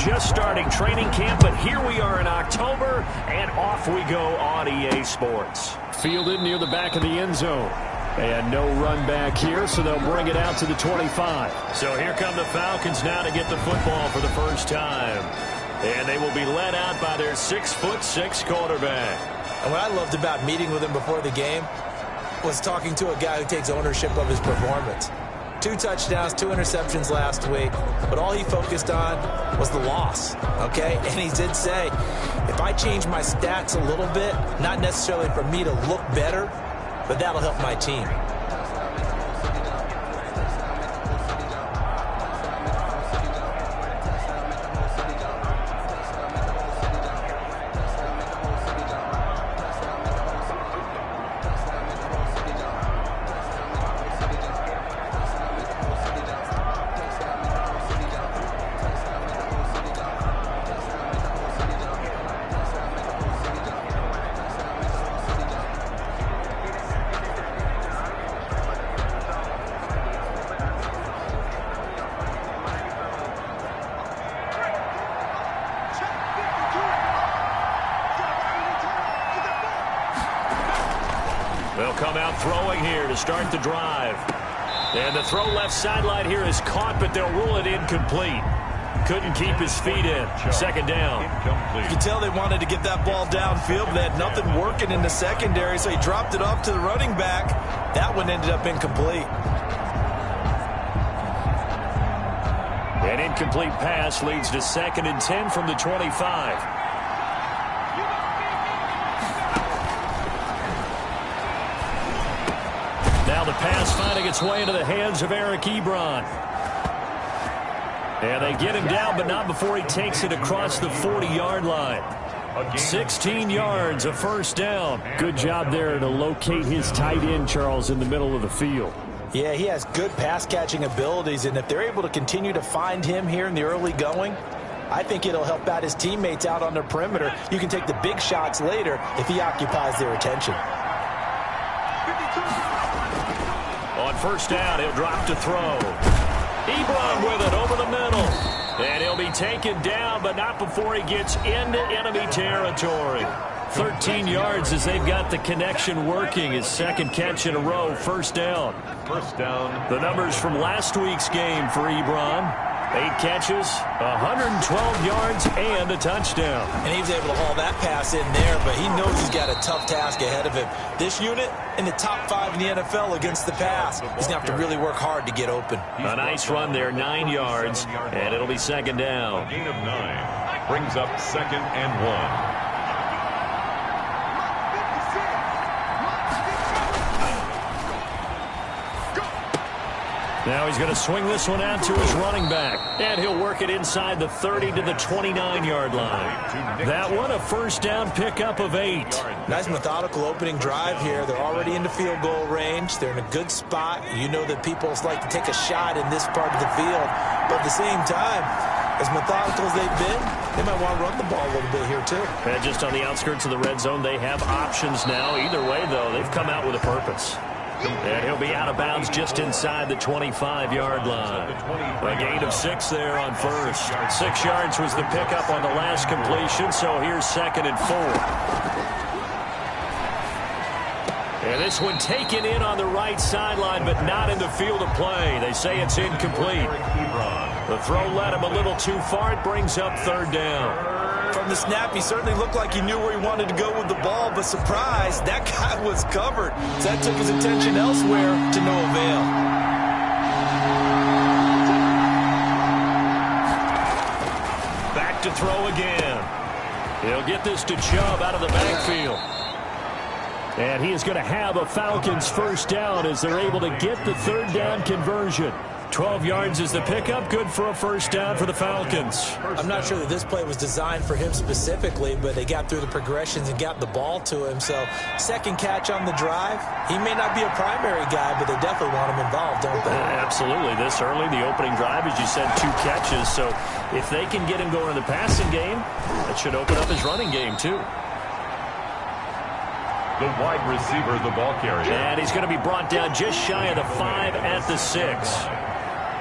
just starting training camp, but here we are in October, and off we go on EA Sports. Fielded near the back of the end zone. And no run back here, so they'll bring it out to the 25. So here come the Falcons now to get the football for the first time. And they will be led out by their 6'6" quarterback. And what I loved about meeting with him before the game was talking to a guy who takes ownership of his performance. 2 touchdowns, 2 interceptions last week, but all he focused on was the loss, okay? And he did say, if I change my stats a little bit, not necessarily for me to look better, but that'll help my team. They'll come out throwing here to start the drive. And the throw left sideline here is caught, but they'll rule it incomplete. Couldn't keep his feet in. Second down. You can tell they wanted to get that ball downfield, but they had nothing working in the secondary, so he dropped it off to the running back. That one ended up incomplete. An incomplete pass leads to 2nd and 10 from the 25. Now the pass finding its way into the hands of Eric Ebron. And they get him down, but not before he takes it across the 40-yard line. 16 yards, a first down. Good job there to locate his tight end, Charles, in the middle of the field. Yeah, he has good pass-catching abilities, and if they're able to continue to find him here in the early going, I think it'll help out his teammates out on their perimeter. You can take the big shots later if he occupies their attention. On first down, he'll drop to throw. Ebron with it over the middle. And he'll be taken down, but not before he gets into enemy territory. 13 yards as they've got the connection working. His 2nd catch in a row, first down. First down. The numbers from last week's game for Ebron. 8 catches, 112 yards, and a touchdown. And he was able to haul that pass in there, but he knows he's got a tough task ahead of him. This unit in the top 5 in the NFL against the pass. He's going to have to really work hard to get open. A nice run there, 9 yards, and it'll be 2nd down. A gain of 9 brings up 2nd and 1. Now he's going to swing this one out to his running back. And he'll work it inside the 30 to the 29-yard line. That one, a first down pickup of 8. Nice methodical opening drive here. They're already into field goal range. They're in a good spot. You know that people like to take a shot in this part of the field. But at the same time, as methodical as they've been, they might want to run the ball a little bit here too. And just on the outskirts of the red zone, they have options now. Either way, though, they've come out with a purpose. And he'll be out of bounds just inside the 25-yard line. A gain of 6 there on first. 6 yards was the pickup on the last completion, so here's 2nd and 4. And this one taken in on the right sideline, but not in the field of play. They say it's incomplete. The throw led him a little too far. It brings up 3rd down. From the snap, he certainly looked like he knew where he wanted to go with the ball, but surprise, that guy was covered. So that took his attention elsewhere to no avail. Back to throw again. He'll get this to Chubb out of the backfield. And he is going to have a Falcons first down as they're able to get the 3rd down conversion. 12 yards is the pickup. Good for a first down for the Falcons. I'm not sure that this play was designed for him specifically, but they got through the progressions and got the ball to him. So 2nd catch on the drive. He may not be a primary guy, but they definitely want him involved, don't they? Absolutely. This early, the opening drive, as you said, 2 catches. So if they can get him going in the passing game, that should open up his running game too. The wide receiver, the ball carrier. And he's going to be brought down just shy of the 5 at the 6.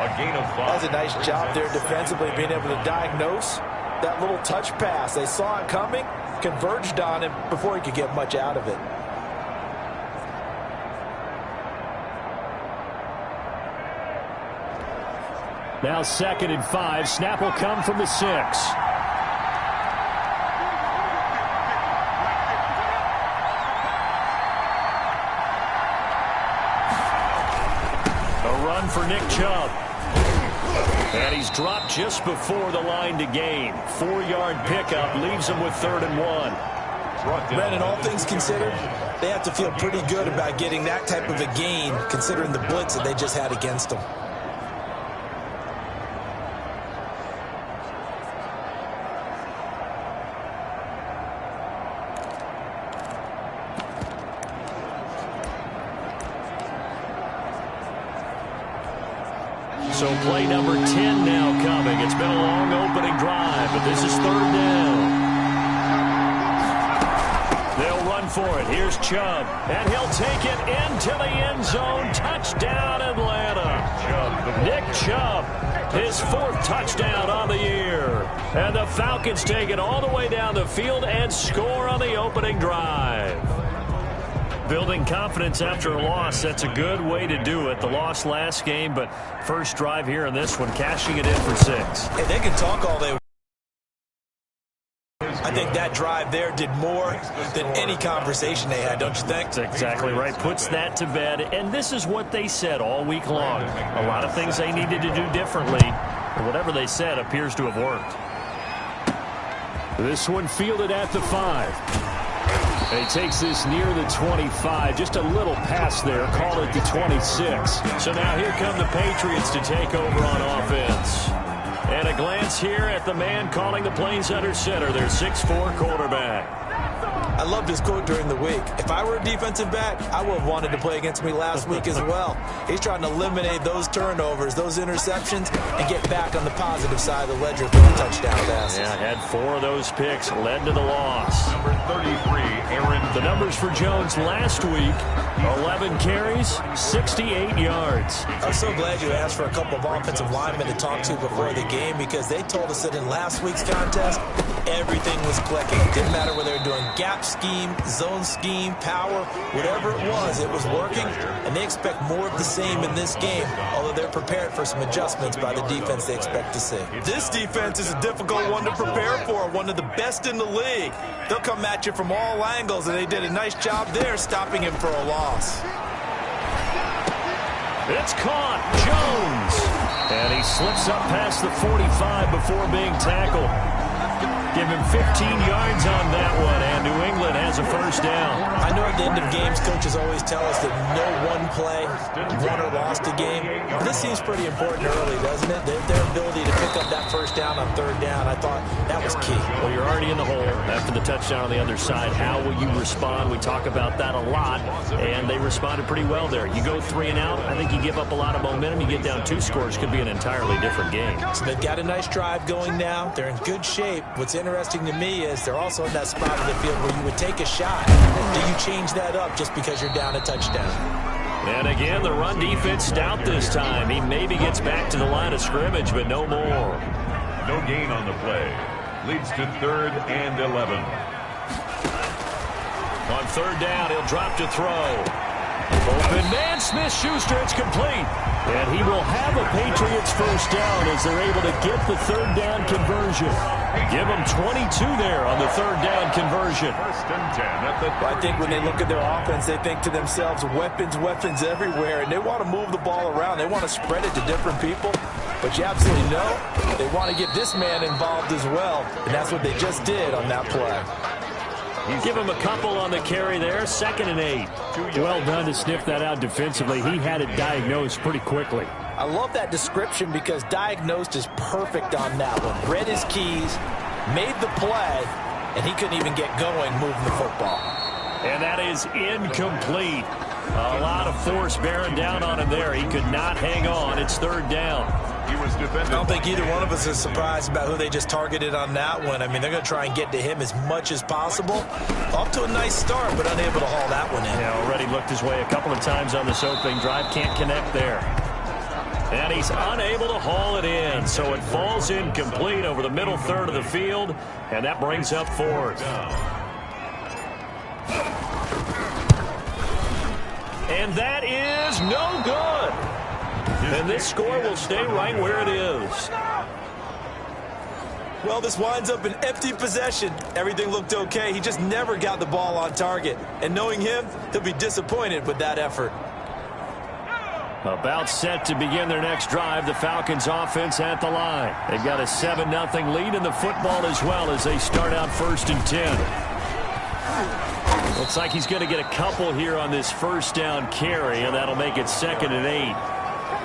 A gain of 5. That's a nice job there defensively, being able to diagnose that little touch pass. They saw it coming, converged on him before he could get much out of it. Now 2nd and 5. Snap will come from the 6. A run for Nick Chubb. And he's dropped just before the line to gain. 4-yard pickup leaves him with 3rd and 1. Brandon, all things considered, they have to feel pretty good about getting that type of a gain, considering the blitz that they just had against them. So play number 10 now coming. It's been a long opening drive, but this is 3rd down. They'll run for it. Here's Chubb, and he'll take it into the end zone. Touchdown, Atlanta. Nick Chubb, his 4th touchdown on the year. And the Falcons take it all the way down the field and score on the opening drive. Building confidence after a loss, that's a good way to do it. The loss last game, but first drive here in this one, cashing it in for 6. Hey, they can talk all day. I think that drive there did more than any conversation they had, don't you think? That's exactly right. Puts that to bed, and this is what they said all week long. A lot of things they needed to do differently, and whatever they said appears to have worked. This one fielded at the 5. He takes this near the 25. Just a little pass there. Call it the 26. So now here come the Patriots to take over on offense. And a glance here at the man calling the plays under center, their 6'4" quarterback. I loved his quote during the week. If I were a defensive back, I would have wanted to play against me last week as well. He's trying to eliminate those turnovers, those interceptions, and get back on the positive side of the ledger for the touchdown passes. Yeah, had 4 of those picks, led to the loss. Number 33, Aaron. The numbers for Jones last week, 11 carries, 68 yards. I'm so glad you asked for a couple of offensive linemen to talk to before the game, because they told us that in last week's contest, everything was clicking. It didn't matter whether they were doing gap scheme, zone scheme, power, whatever it was working, and they expect more of the same in this game, although they're prepared for some adjustments by the defense they expect to see. This defense is a difficult one to prepare for, one of the best in the league. They'll come at you from all angles, and they did a nice job there stopping him for a loss. It's caught, Jones, and he slips up past the 45 before being tackled. Give him 15 yards on that one, and New England has a first down. I know at the end of games, coaches always tell us that no one play won or lost a game. But this seems pretty important early, doesn't it? Their ability to pick up that first down on 3rd down, I thought that was key. Well, you're already in the hole after the touchdown on the other side. How will you respond? We talk about that a lot, and they responded pretty well there. You go 3 and out, I think you give up a lot of momentum. You get down 2 scores, could be an entirely different game. So they've got a nice drive going now. They're in good shape. What's interesting to me is they're also in that spot of the field where you would take a shot. Do you change that up just because you're down a touchdown? And again, the run defense stout this time. He maybe gets back to the line of scrimmage, but no more. No gain on the play. Leads to 3rd and 11. On 3rd down, he'll drop to throw. Open man, Smith-Schuster, it's complete. And he will have a Patriots first down as they're able to get the 3rd down conversion. Give them 22 there on the 3rd down conversion. 1st and 10 at the I think when they look at their offense, they think to themselves, weapons everywhere, and they want to move the ball around. They want to spread it to different people. But you absolutely know they want to get this man involved as well, and that's what they just did on that play. Give him a couple on the carry there. 2nd and 8. Well done to sniff that out defensively. He had it diagnosed pretty quickly. I love that description because diagnosed is perfect on that one. Read his keys, made the play, and he couldn't even get going moving the football. And that is incomplete. A lot of force bearing down on him there. He could not hang on. It's 3rd down. He was defended. I don't think either one of us is surprised about who they just targeted on that one. I mean, they're going to try and get to him as much as possible. Off to a nice start, but unable to haul that one in. Yeah, already looked his way a couple of times on this opening drive. Can't connect there. And he's unable to haul it in, so it falls incomplete over the middle third of the field, and that brings up fourth. And that is no good. And this score will stay right where it is. Well, this winds up an empty possession. Everything looked okay. He just never got the ball on target. And knowing him, he'll be disappointed with that effort. About set to begin their next drive, the Falcons offense at the line. They've got a 7-0 lead in the football as well as they start out 1st and 10. Looks like he's going to get a couple here on this first down carry, and that'll make it 2nd and 8.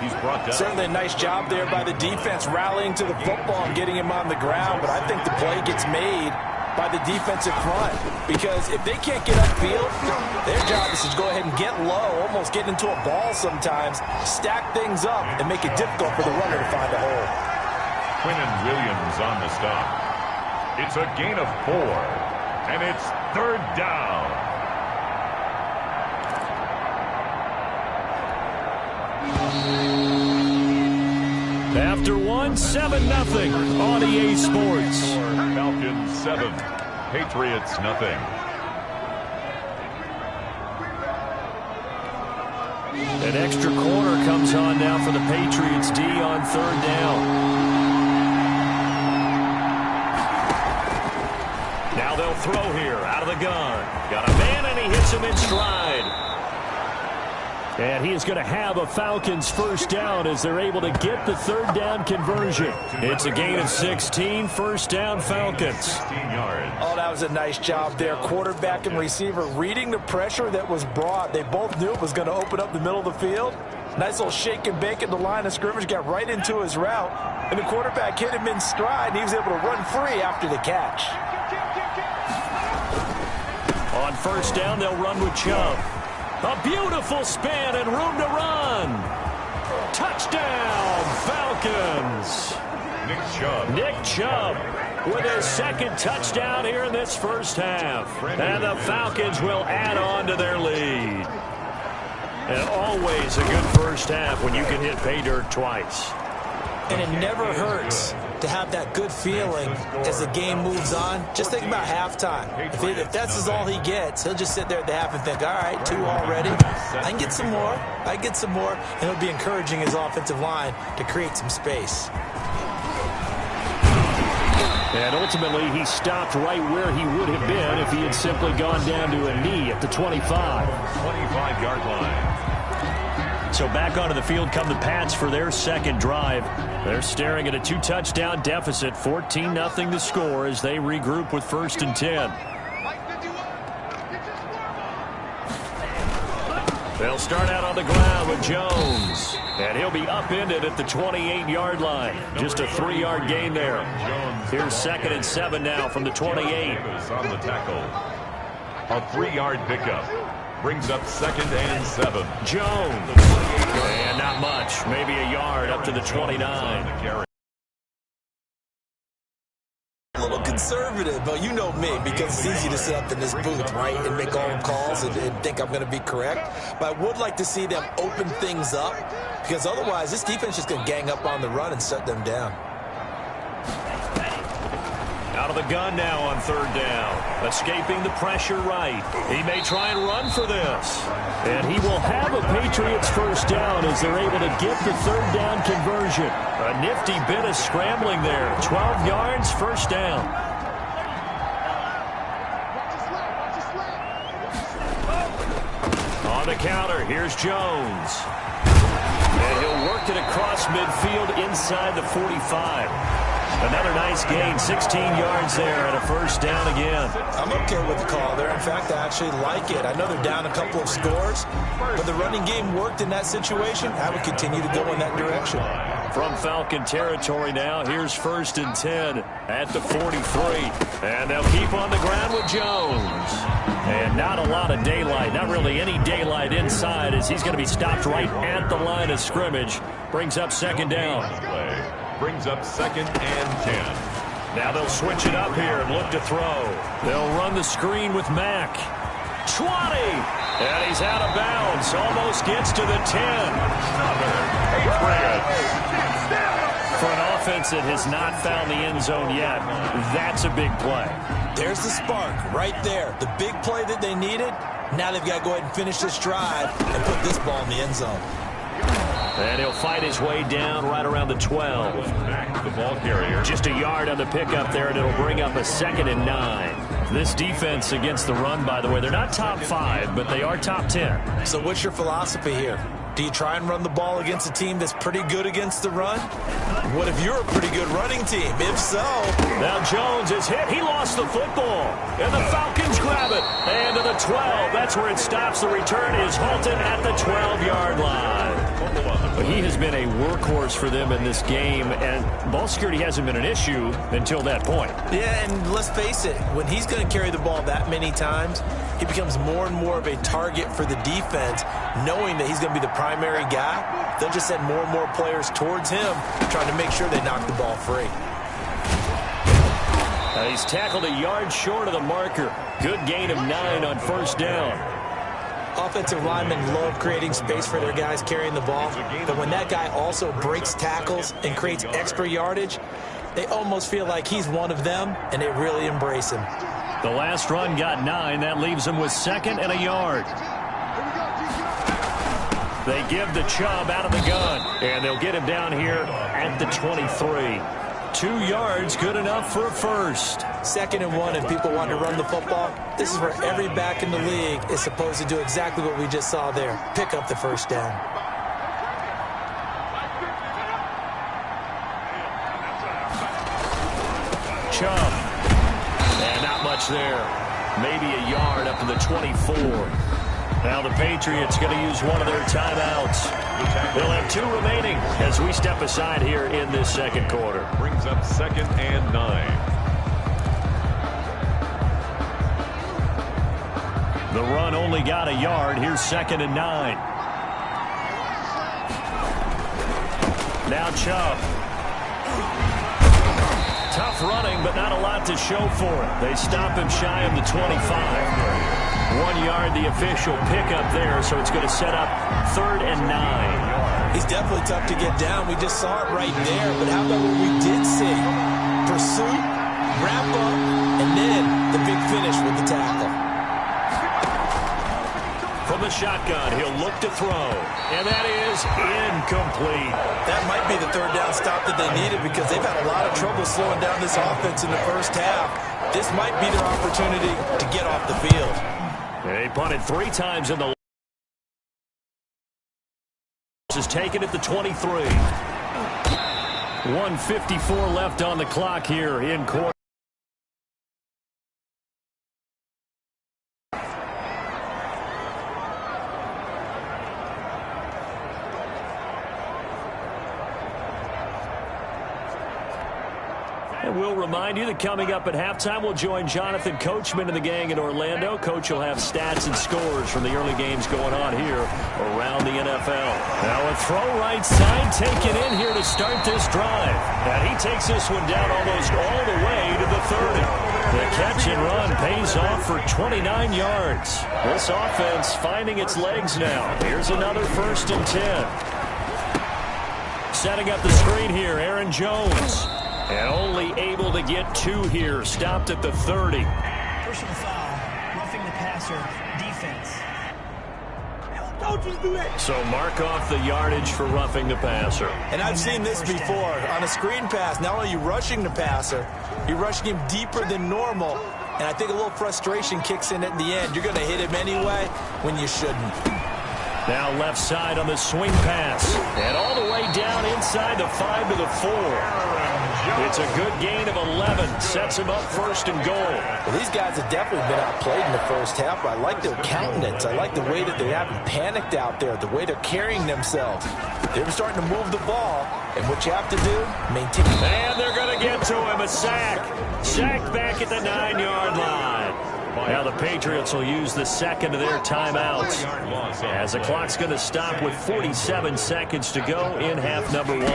He's brought down. Certainly a nice job there by the defense rallying to the football and getting him on the ground, but I think the play gets made by the defensive front, because if they can't get upfield, their job is to go ahead and get low, almost get into a ball sometimes, stack things up, and make it difficult for the runner to find a hole. Quinnen Williams on the stop. It's a gain of 4, and it's 3rd down. After one, 7-0 on EA Sports. Falcons 7, Patriots nothing. An extra corner comes on now for the Patriots D on 3rd down. Now they'll throw here out of the gun. Got a man and he hits him in stride. And he is going to have a Falcons first down as they're able to get the 3rd down conversion. It's a gain of 16, 1st down Falcons. 16 yards. Oh, that was a nice job there. Quarterback and receiver reading the pressure that was brought. They both knew it was going to open up the middle of the field. Nice little shake and bake at the line of scrimmage, got right into his route. And the quarterback hit him in stride, and he was able to run free after the catch. On 1st down, they'll run with Chubb. A beautiful spin and room to run. Touchdown, Falcons. Nick Chubb with his 2nd touchdown here in this first half. And the Falcons will add on to their lead. And always a good first half when you can hit pay dirt twice. And it never hurts to have that good feeling as the game moves on. Just think about halftime. If that's all he gets, he'll just sit there at the half and think, all right, 2 already. I can get some more. I can get some more. And he'll be encouraging his offensive line to create some space. And ultimately, he stopped right where he would have been if he had simply gone down to a knee at the 25. 25-yard line. So back onto the field come the Pats for their 2nd drive. They're staring at a 2-touchdown deficit, 14-0 the score as they regroup with 1st and 10. They'll start out on the ground with Jones. And he'll be upended at the 28-yard line. Just a 3-yard gain there. Here's 2nd and 7 now from the 28. On the tackle. A 3-yard pickup. Brings up 2nd and 7. Jones. And not much. Maybe a yard up to the 29. A little conservative, but you know me, because it's easy to sit up in this booth, right, and make all the calls and think I'm going to be correct. But I would like to see them open things up, because otherwise this defense is just going to gang up on the run and shut them down. Out of the gun now on 3rd down. Escaping the pressure right. He may try and run for this. And he will have a Patriots first down as they're able to get the 3rd down conversion. A nifty bit of scrambling there. 12 yards, first down. On the counter, here's Jones. And he'll work it across midfield inside the 45. Another nice gain, 16 yards there, and a first down again. I'm okay with the call there. In fact, I actually like it. I know they're down a couple of scores, but the running game worked in that situation. I would continue to go in that direction. From Falcon territory now, here's 1st and 10 at the 43. And they'll keep on the ground with Jones. And not a lot of daylight, not really any daylight inside as he's going to be stopped right at the line of scrimmage. Brings up 2nd down. Brings up 2nd and 10. Now they'll switch it up here and look to throw. They'll run the screen with Mack. 20. And he's out of bounds. Almost gets to the 10. For an offense that has not found the end zone yet, that's a big play. There's the spark right there. The big play that they needed. Now they've got to go ahead and finish this drive and put this ball in the end zone. And he'll fight his way down right around the 12. Back the ball carrier. Just a yard on the pickup there, and it'll bring up a 2nd and 9. This defense against the run, by the way, they're not top 5, but they are top 10. So what's your philosophy here? Do you try and run the ball against a team that's pretty good against the run? What if you're a pretty good running team? If so... Now Jones is hit. He lost the football. And the Falcons grab it. And to the 12. That's where it stops. The return is halted at the 12-yard line. He has been a workhorse for them in this game, and ball security hasn't been an issue until that point. Yeah, and let's face it, when he's going to carry the ball that many times, he becomes more and more of a target for the defense, knowing that he's going to be the primary guy. They'll just send more and more players towards him, trying to make sure they knock the ball free. He's tackled a yard short of the marker. Good gain of 9 on first down. Offensive linemen love creating space for their guys carrying the ball, but when that guy also breaks tackles and creates extra yardage, they almost feel like he's one of them, and they really embrace him. The last run got 9. That leaves him with 2nd and a yard. They give the Chubb out of the gun, and they'll get him down here at the 23. 2 yards, good enough for a first. 2nd and 1, and people want to run the football. This is where every back in the league is supposed to do exactly what we just saw there. Pick up the first down. Chubb. And not much there. Maybe a yard up to the 24. Now the Patriots going to use one of their timeouts. They'll have 2 remaining as we step aside here in this second quarter. Brings up 2nd and 9. The run only got a yard. Here's 2nd and 9. Now Chubb. Tough running, but not a lot to show for it. They stop him shy of the 25. 1 yard, the official pickup there, so it's going to set up 3rd and 9. He's definitely tough to get down. We just saw it right there, but how about what we did see? Pursuit, wrap up, and then the big finish with the tackle. From the shotgun, he'll look to throw, and that is incomplete. That might be the 3rd down stop that they needed because they've had a lot of trouble slowing down this offense in the first half. This might be their opportunity to get off the field. They punted 3 times in the is taken at the 23. 1:54 left on the clock here in quarter. And we'll remind you that coming up at halftime, we'll join Jonathan Coachman and the gang in Orlando. Coach will have stats and scores from the early games going on here around the NFL. Now a throw right side taken in here to start this drive. And he takes this one down almost all the way to the 30. The catch and run pays off for 29 yards. This offense finding its legs now. Here's another 1st and 10. Setting up the screen here, Aaron Jones. And only able to get 2 here. Stopped at the 30. Personal foul, roughing the passer, defense. So mark off the yardage for roughing the passer. And I've seen this before. On a screen pass, not only are you rushing the passer, you're rushing him deeper than normal. And I think a little frustration kicks in at the end. You're going to hit him anyway when you shouldn't. Now left side on the swing pass. And all the way down inside the 5 to the 4. It's a good gain of 11. Sets him up 1st and goal. Well, these guys have definitely been outplayed in the first half. I like their countenance. I like the way that they haven't panicked out there, the way they're carrying themselves. They're starting to move the ball, and what you have to do, maintain. And they're going to get to him. A sack. Sacked back at the 9-yard line. Now the Patriots will use the 2nd of their timeouts as the clock's going to stop with 47 seconds to go in half number 1.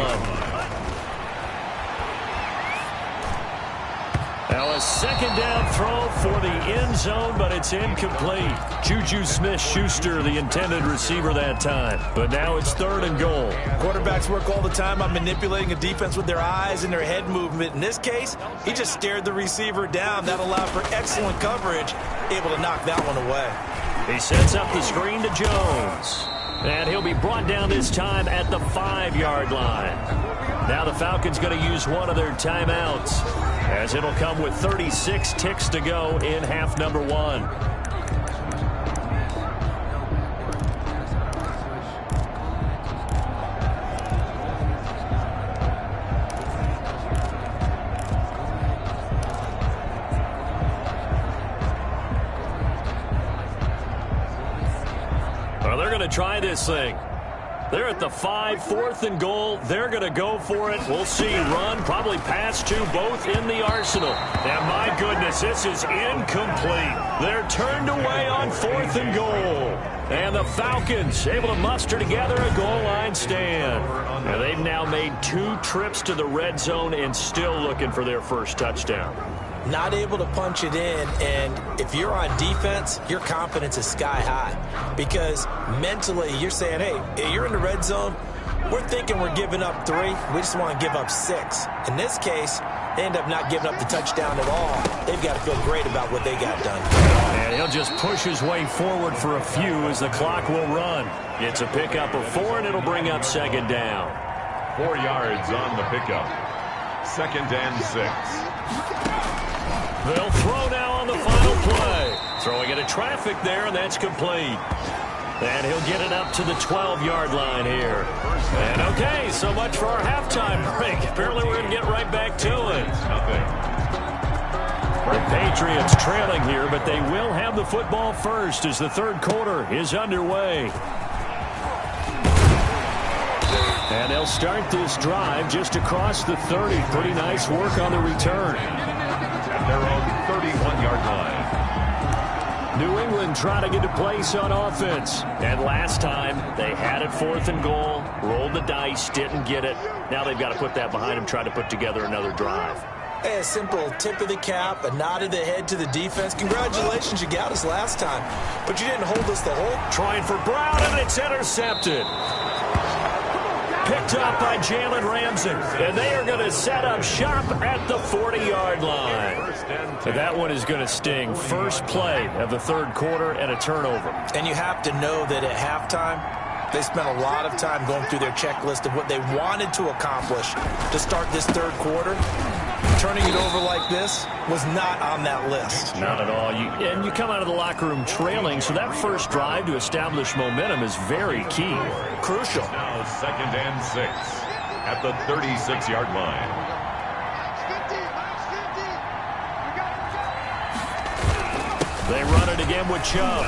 Now a second down throw for the end zone, but it's incomplete. Juju Smith-Schuster, the intended receiver that time. But now it's 3rd and goal. Quarterbacks work all the time on manipulating a defense with their eyes and their head movement. In this case, he just stared the receiver down. That allowed for excellent coverage, able to knock that one away. He sets up the screen to Jones. And he'll be brought down this time at the 5-yard line. Now the Falcons going to use one of their timeouts, as it'll come with 36 ticks to go in half number 1. Well, they're going to try this thing. They're at the 5, 4th and goal. They're going to go for it. We'll see. Run, probably pass to both in the arsenal. And my goodness, this is incomplete. They're turned away on 4th and goal. And the Falcons able to muster together a goal line stand. And they've now made 2 trips to the red zone and still looking for their first touchdown. Not able to punch it in, and if you're on defense, your confidence is sky high. Because mentally, you're saying, hey, you're in the red zone, we're thinking we're giving up 3, we just want to give up 6. In this case, they end up not giving up the touchdown at all. They've got to feel great about what they got done. And he'll just push his way forward for a few as the clock will run. It's a pickup of 4, and it'll bring up 2nd down. 4 yards on the pickup. 2nd and 6. They'll throw now on the final play. Throwing into traffic there, and that's complete. And he'll get it up to the 12-yard line here. And okay, so much for our halftime break. Apparently we're going to get right back to it. The Patriots trailing here, but they will have the football first as the 3rd quarter is underway. And they'll start this drive just across the 30. Pretty nice work on the return. At their own 31-yard line. New England trying to get a place on offense. And last time, they had it 4th and goal, rolled the dice, didn't get it. Now they've got to put that behind them, try to put together another drive. Hey, a simple tip of the cap, a nod of the head to the defense. Congratulations, you got us last time. But you didn't hold us the whole. Trying for Brown, and it's intercepted. Picked up by Jalen Ramsey. And they are going to set up shop at the 40-yard line. And that one is going to sting. First play of the 3rd quarter and a turnover. And you have to know that at halftime, they spent a lot of time going through their checklist of what they wanted to accomplish to start this 3rd quarter. Turning it over like this was not on that list. Not at all. And you come out of the locker room trailing, so that first drive to establish momentum is very key. Crucial. Now 2nd and 6 at the 36-yard line. They run it again with Chubb.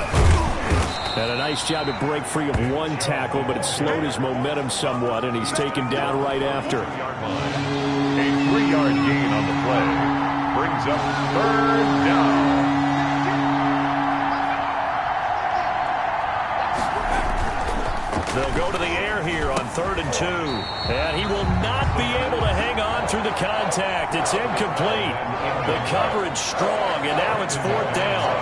And a nice job to break free of 1 tackle, but it slowed his momentum somewhat, and he's taken down right after. A 3-yard gain on the play brings up 3rd down. They'll go to the air here on 3rd and 2. And he will not be able to hang on through the contact. It's incomplete. The coverage strong, and now it's 4th down.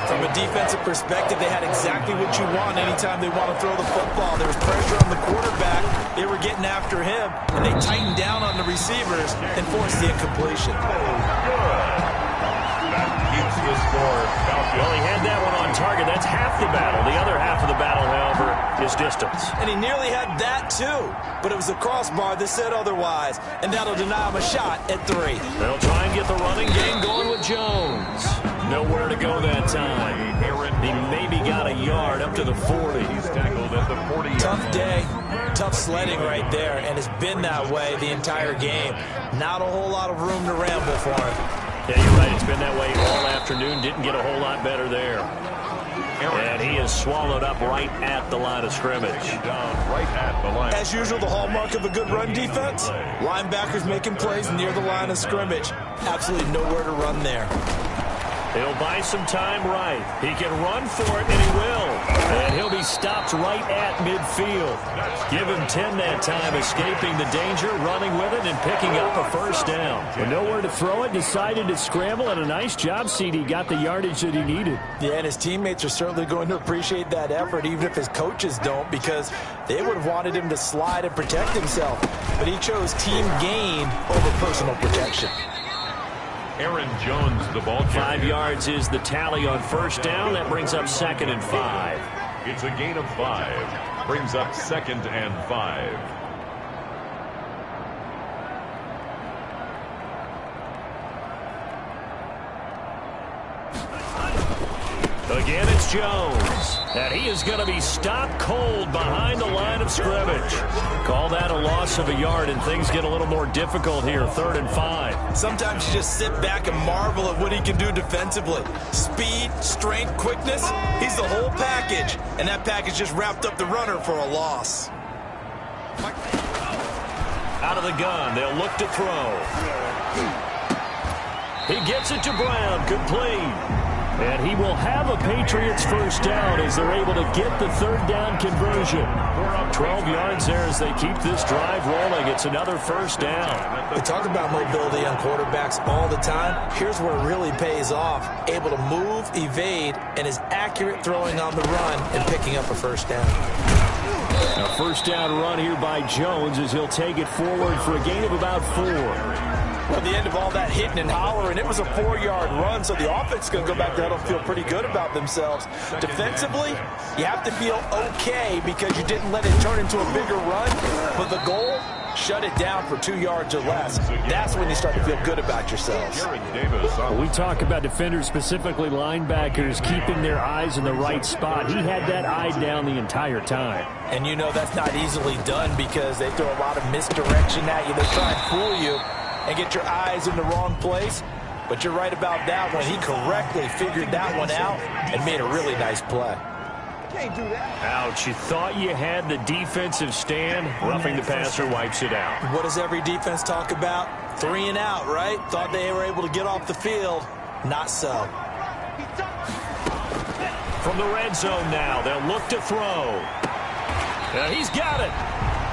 From a defensive perspective, they had exactly what you want anytime they want to throw the football. There was pressure on the quarterback. They were getting after him, and they tightened down on the receivers and forced the incompletion. That keeps the score. Well, he had that one on target. That's half the battle. The other half of the battle, however, is distance. And he nearly had that, too. But it was the crossbar that said otherwise, and that'll deny him a shot at 3. They'll try and get the running game going with Jones. Nowhere to go that time. He maybe got a yard up to the 40. He's tackled at the 40. Tough day, tough sledding right there, and it's been that way the entire game. Not a whole lot of room to ramble for him. Yeah, you're right. It's been that way all afternoon. Didn't get a whole lot better there. And he is swallowed up right at the line of scrimmage. Right at the line. As usual, the hallmark of a good run defense, linebackers making plays near the line of scrimmage. Absolutely nowhere to run there. He'll buy some time right. He can run for it, and he will. And he'll be stopped right at midfield. Give him 10 that time, escaping the danger, running with it, and picking up a first down. With nowhere to throw it, decided to scramble, and a nice job, CD. Got the yardage that he needed. Yeah, and his teammates are certainly going to appreciate that effort, even if his coaches don't, because they would have wanted him to slide and protect himself. But he chose team gain over personal protection. Aaron Jones, the ball carrier. 5 yards is the tally on first down. That brings up 2nd and 5. It's a gain of 5. Brings up 2nd and 5. Again, it's Jones. And he is going to be stopped cold behind the line of scrimmage. Call that a loss of a yard, and things get a little more difficult here. 3rd and 5. Sometimes you just sit back and marvel at what he can do defensively. Speed, strength, quickness, he's the whole package. And that package just wrapped up the runner for a loss. Out of the gun, they'll look to throw. He gets it to Brown, complete. And he will have a Patriots first down as they're able to get the 3rd down conversion. 12 yards there as they keep this drive rolling. It's another first down. We talk about mobility on quarterbacks all the time. Here's where it really pays off. Able to move, evade, and is accurate throwing on the run and picking up a first down. A first down run here by Jones as he'll take it forward for a gain of about 4. Well, at the end of all that hitting and hollering, it was a 4-yard run, so the offense is going to go back there and feel pretty good about themselves. Defensively, you have to feel okay because you didn't let it turn into a bigger run, but the goal, shut it down for 2 yards or less. That's when you start to feel good about yourselves. When we talk about defenders, specifically linebackers, keeping their eyes in the right spot. He had that eye down the entire time. And you know that's not easily done because they throw a lot of misdirection at you. They try and fool you and get your eyes in the wrong place. But you're right about that one. He correctly figured that one out and made a really nice play. Ouch, you thought you had the defensive stand. Roughing the passer wipes it out. What does every defense talk about? 3 and out, right? Thought they were able to get off the field. Not so. From the red zone now, they'll look to throw. He's got it.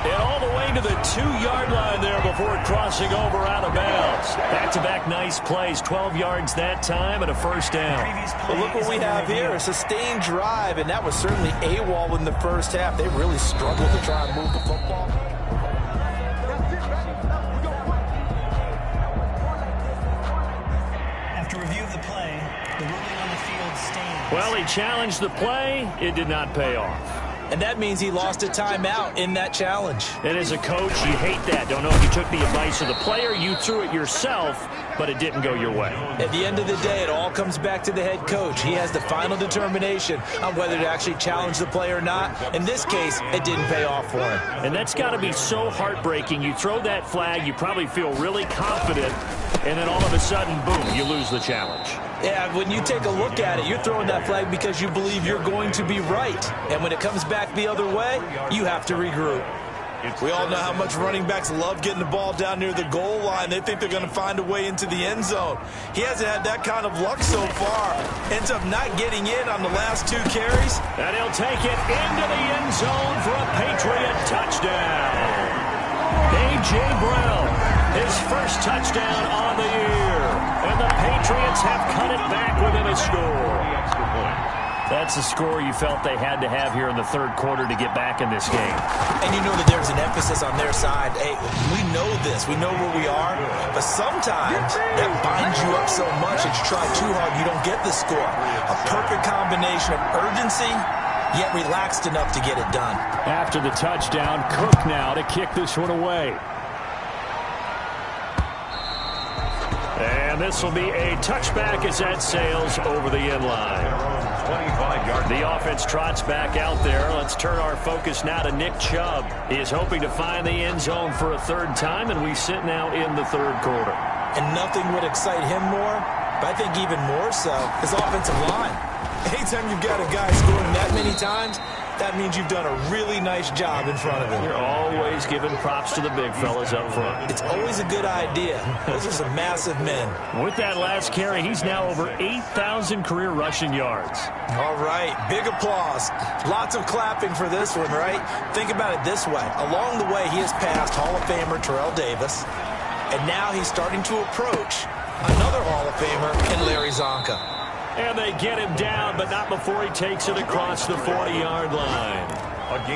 And all the way to the 2-yard line there before crossing over out of bounds. Back-to-back nice plays, 12 yards that time and a first down. But look what we have here, a sustained drive, and that was certainly AWOL in the first half. They really struggled to try and move the football. After review of the play, the ruling on the field stands. Well, he challenged the play. It did not pay off. And that means he lost a timeout in that challenge. And as a coach, you hate that. Don't know if you took the advice of the player. You threw it yourself, but it didn't go your way. At the end of the day, it all comes back to the head coach. He has the final determination on whether to actually challenge the play or not. In this case, it didn't pay off for him. And that's got to be so heartbreaking. You throw that flag, you probably feel really confident, and then all of a sudden, boom, you lose the challenge. Yeah, when you take a look at it, you're throwing that flag because you believe you're going to be right. And when it comes back the other way, you have to regroup. We all know how much running backs love getting the ball down near the goal line. They think they're going to find a way into the end zone. He hasn't had that kind of luck so far. Ends up not getting in on the last 2 carries. And he'll take it into the end zone for a Patriot touchdown. A.J. Brown, his first touchdown on the year. And the Patriots have cut it back within a score. That's the score you felt they had to have here in the 3rd quarter to get back in this game. And you know that there's an emphasis on their side. Hey, we know this. We know where we are. But sometimes that binds you up so much that you try too hard, you don't get the score. A perfect combination of urgency, yet relaxed enough to get it done. After the touchdown, Cook now to kick this one away. And this will be a touchback as that sails over the end line. 25 yards. The offense trots back out there. Let's turn our focus now to Nick Chubb. He is hoping to find the end zone for a 3rd time, and we sit now in the 3rd quarter. And nothing would excite him more, but I think even more so, his offensive line. Anytime you've got a guy scoring that many times, that means you've done a really nice job in front of him. You're always giving props to the big fellas up front. It's always a good idea. Those are some massive men. With that last carry, he's now over 8,000 career rushing yards. All right, big applause. Lots of clapping for this one, right? Think about it this way. Along the way, he has passed Hall of Famer Terrell Davis, and now he's starting to approach another Hall of Famer in Larry Zonka. And they get him down, but not before he takes it across the 40-yard line.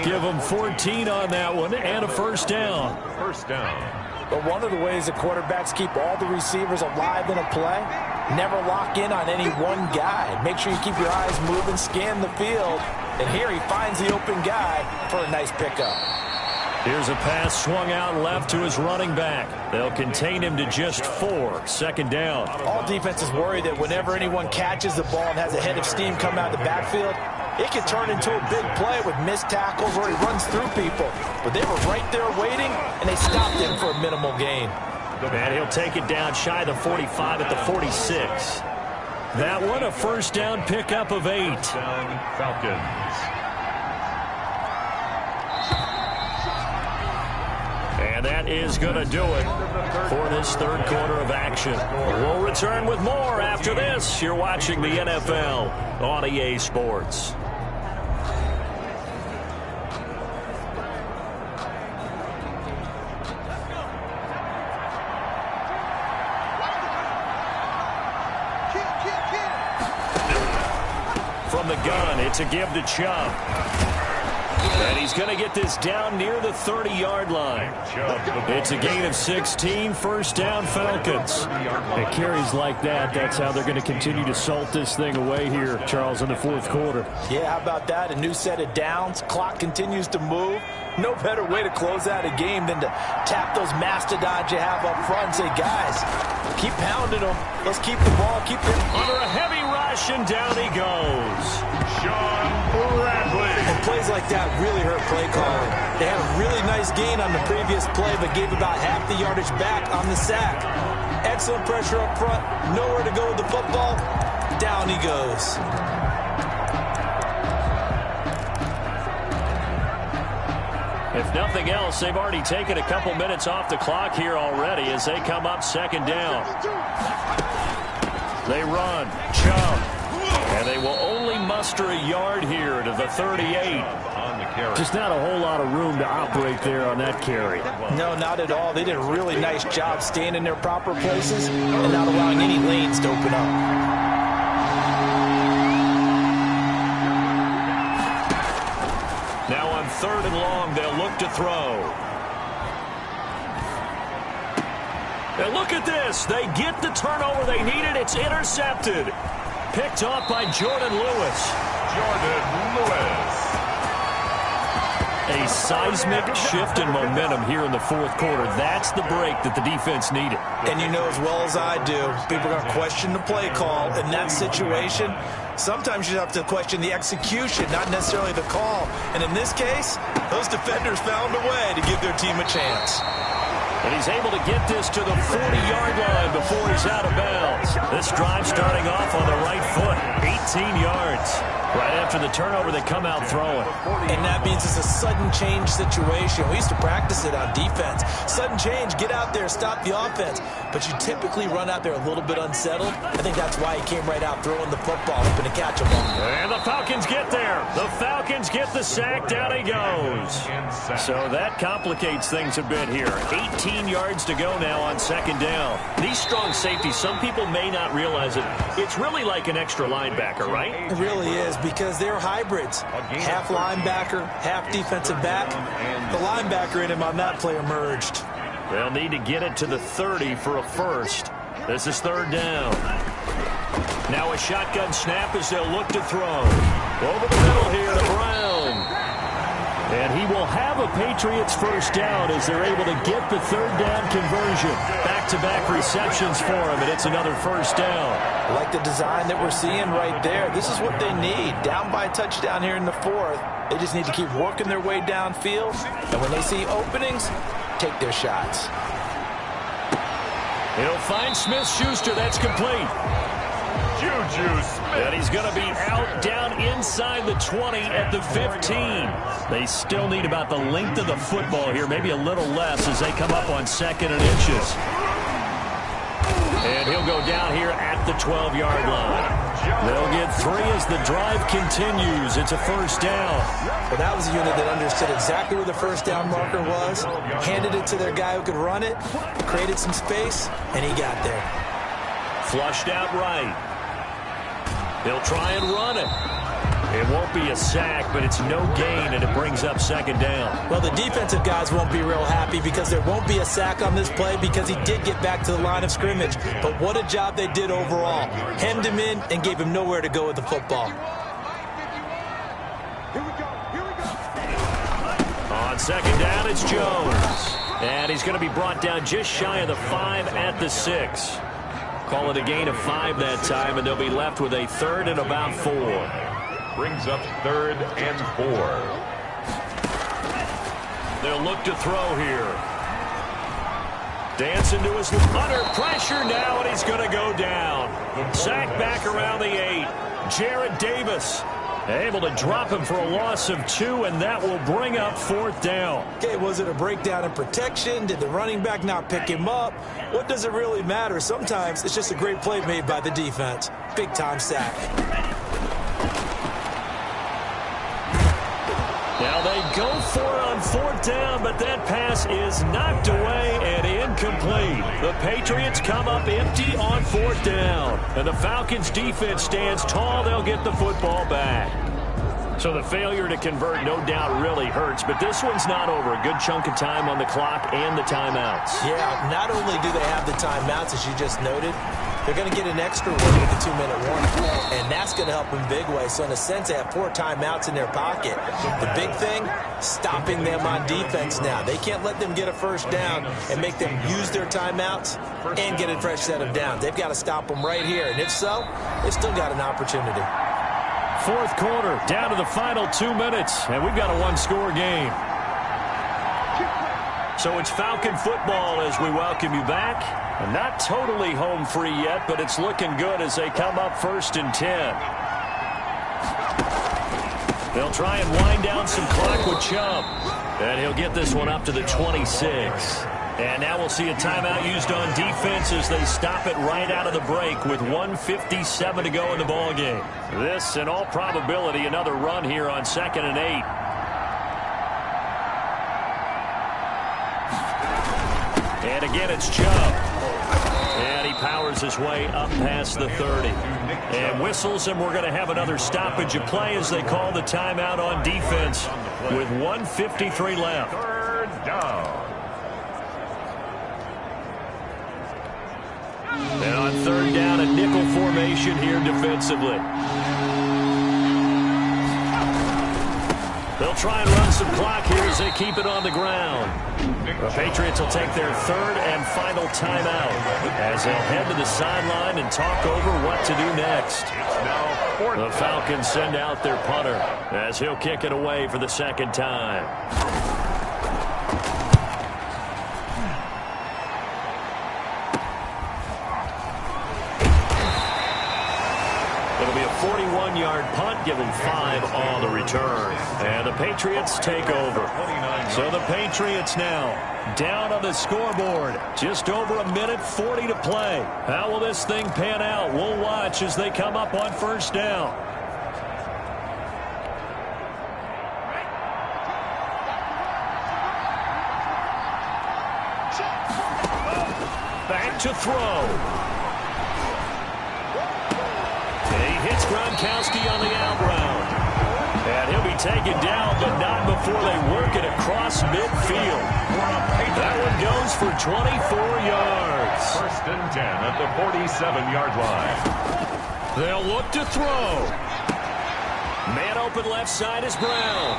Give him 14 on that one and a first down. First down. But one of the ways that quarterbacks keep all the receivers alive in a play, never lock in on any one guy. Make sure you keep your eyes moving, scan the field. And here he finds the open guy for a nice pickup. Here's a pass swung out left to his running back. They'll contain him to just 4. Second down. All defenses worry that whenever anyone catches the ball and has a head of steam come out of the backfield, it can turn into a big play with missed tackles where he runs through people. But they were right there waiting, and they stopped him for a minimal gain. And he'll take it down shy of the 45 at the 46. That one a first down pickup of 8. Falcons. And that is going to do it for this third quarter of action. We'll return with more after this. You're watching the NFL on EA Sports. From the gun, it's a give to Chubb. And he's going to get this down near the 30-yard line. It's a gain of 16, first down Falcons. And carries like that, that's how they're going to continue to salt this thing away here, Charles, in the fourth quarter. Yeah, how about that? A new set of downs. Clock continues to move. No better way to close out a game than to tap those mastodons you have up front and say, guys, keep pounding them. Let's keep the ball, keep them under a heavy rush, and down he goes. Sean Bradley. And plays like that really hurt play calling. They had a really nice gain on the previous play, but gave about half the yardage back on the sack. Excellent pressure up front. Nowhere to go with the football. Down he goes. If nothing else, they've already taken a couple minutes off the clock here already as they come up second down. They run. Chubb. And they will only muster a yard here to the 38. Just not a whole lot of room to operate there on that carry. No, not at all. They did a really nice job staying in their proper places and not allowing any lanes to open up. Now on third and long, they'll look to throw. And look at this. They get the turnover they needed. It's intercepted. Picked off by Jordan Lewis. A seismic shift in momentum here in the fourth quarter. That's the break that the defense needed. And you know as well as I do, people are going to question the play call in that situation. Sometimes you have to question the execution, not necessarily the call. And in this case, those defenders found a way to give their team a chance. And he's able to get this to the 40-yard line before he's out of bounds. This drive starting off on the right foot, 18 yards. Right after the turnover, they come out throwing. And that means it's a sudden change situation. We used to practice it on defense. Sudden change, get out there, stop the offense. But you typically run out there a little bit unsettled. I think that's why he came right out throwing the football, hoping to catch him on. And the Falcons get there. The Falcons get the sack. Down he goes. So that complicates things a bit here. 18 yards to go now on second down. These strong safeties, some people may not realize it. It's really like an extra linebacker, right? It really is, because they're hybrids. Half linebacker, half defensive back. The linebacker in him on that play emerged. They'll need to get it to the 30 for a first. This is third down. Now a shotgun snap as they'll look to throw. Over the middle here to Brown. And he will have a Patriots first down as they're able to get the third down conversion. Back-to-back receptions for him, and it's another first down. I like the design that we're seeing right there. This is what they need. Down by a touchdown here in the fourth. They just need to keep working their way downfield. And when they see openings, take their shots. He'll find Smith-Schuster. That's complete. Juju Smith. And he's going to be out down inside the 20 at the 15. They still need about the length of the football here, maybe a little less as they come up on 2nd and inches. And he'll go down here at the 12-yard line. They'll get 3 as the drive continues. It's a first down. Well, that was a unit that understood exactly where the first down marker was, handed it to their guy who could run it, created some space, and he got there. Flushed out right. They'll try and run it. It won't be a sack, but it's no gain, and it brings up 2nd down. Well, the defensive guys won't be real happy because there won't be a sack on this play because he did get back to the line of scrimmage. But what a job they did overall. Hemmed him in and gave him nowhere to go with the football. On 2nd down, it's Jones. And he's going to be brought down just shy of the 5 at the 6. Call it a gain of 5 that time, and they'll be left with a 3rd and about 4. Brings up 3rd and 4. They'll look to throw here. Dancing to his under pressure now, and he's going to go down. Sack back around the 8. Jared Davis able to drop him for a loss of 2, and that will bring up 4th down. Okay, was it a breakdown in protection? Did the running back not pick him up? What does it really matter? Sometimes it's just a great play made by the defense. Big-time sack. Now they go for it on 4th down, but that pass is knocked away and incomplete. The Patriots come up empty on 4th down, and the Falcons' defense stands tall. They'll get the football back. So the failure to convert no doubt really hurts, but this one's not over. A good chunk of time on the clock and the timeouts. Yeah, not only do they have the timeouts, as you just noted, they're going to get an extra one with the 2-minute warning, and that's going to help in big way. So in a sense, they have 4 timeouts in their pocket. The big thing, stopping them on defense now. They can't let them get a first down and make them use their timeouts and get a fresh set of downs. They've got to stop them right here, and if so, they've still got an opportunity. 4th quarter, down to the final 2 minutes, and we've got a 1-score game. So it's Falcon football as we welcome you back. Not totally home free yet, but it's looking good as they come up 1st and 10. They'll try and wind down some clock with Chubb. And he'll get this one up to the 26. And now we'll see a timeout used on defense as they stop it right out of the break with 1:57 to go in the ballgame. This, in all probability, another run here on 2nd and 8. And again, it's Chubb. And he powers his way up past the 30. And whistles, and we're going to have another stoppage of play as they call the timeout on defense with 1:53 left. 3rd down. And on 3rd down, a nickel formation here defensively. They'll try and run some clock here as they keep it on the ground. The Patriots will take their 3rd and final timeout as they'll head to the sideline and talk over what to do next. The Falcons send out their punter as he'll kick it away for the 2nd time. It'll be a 41-yard punt, giving 5 on the return. And the Patriots take over. So the Patriots now down on the scoreboard. Just over 1:40 to play. How will this thing pan out? We'll watch as they come up on 1st down. Back to throw. Hits Gronkowski on the out route. And he'll be taken down, but not before they work it across midfield. That one goes for 24 yards. 1st and 10 at the 47-yard line. They'll look to throw. Man open left side is Brown.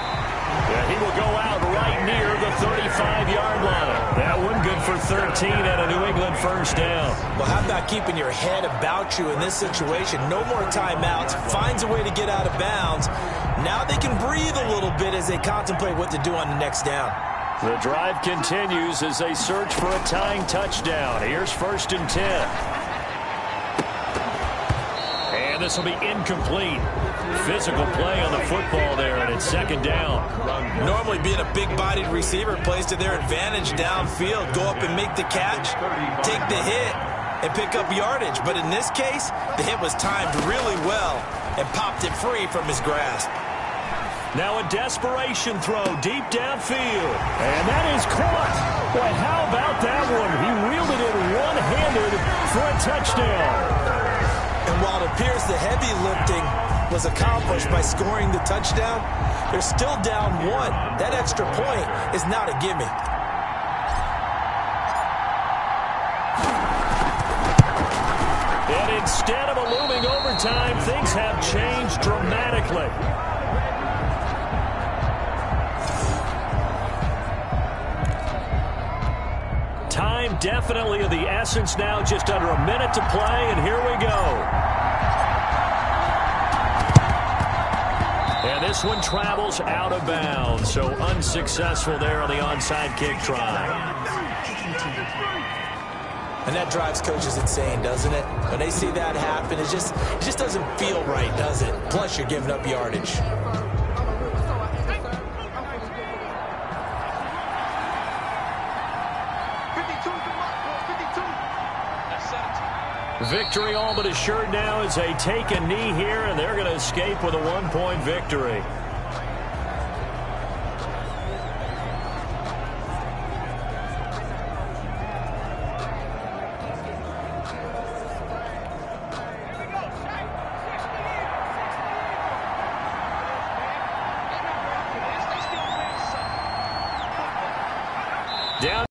And he will go out right near the 35-yard line. That one good for 13 and a New England 1st down. Well, how about keeping your head about you in this situation? No more timeouts. Finds a way to get out of bounds. Now they can breathe a little bit as they contemplate what to do on the next down. The drive continues as they search for a tying touchdown. Here's 1st and 10. this will be incomplete. Physical play on the football there, and it's second down. Normally being a big-bodied receiver plays to their advantage downfield. Go up and make the catch, take the hit, and pick up yardage. But in this case, the hit was timed really well and popped it free from his grasp. Now a desperation throw deep downfield. And that is caught. Boy, how about that one? He wielded it one-handed for a touchdown. And while it appears the heavy lifting was accomplished by scoring the touchdown, they're still down one. That extra point is not a gimme. And instead of a looming overtime, things have changed dramatically. Time definitely of the essence now, just under a minute to play, and here we go. And this one travels out of bounds, so unsuccessful there on the onside kick try. And that drives coaches insane, doesn't it? When they see that happen, it just doesn't feel right, does it? Plus, you're giving up yardage. Victory all but assured now as they take a knee here, and they're going to escape with a one-point victory. Down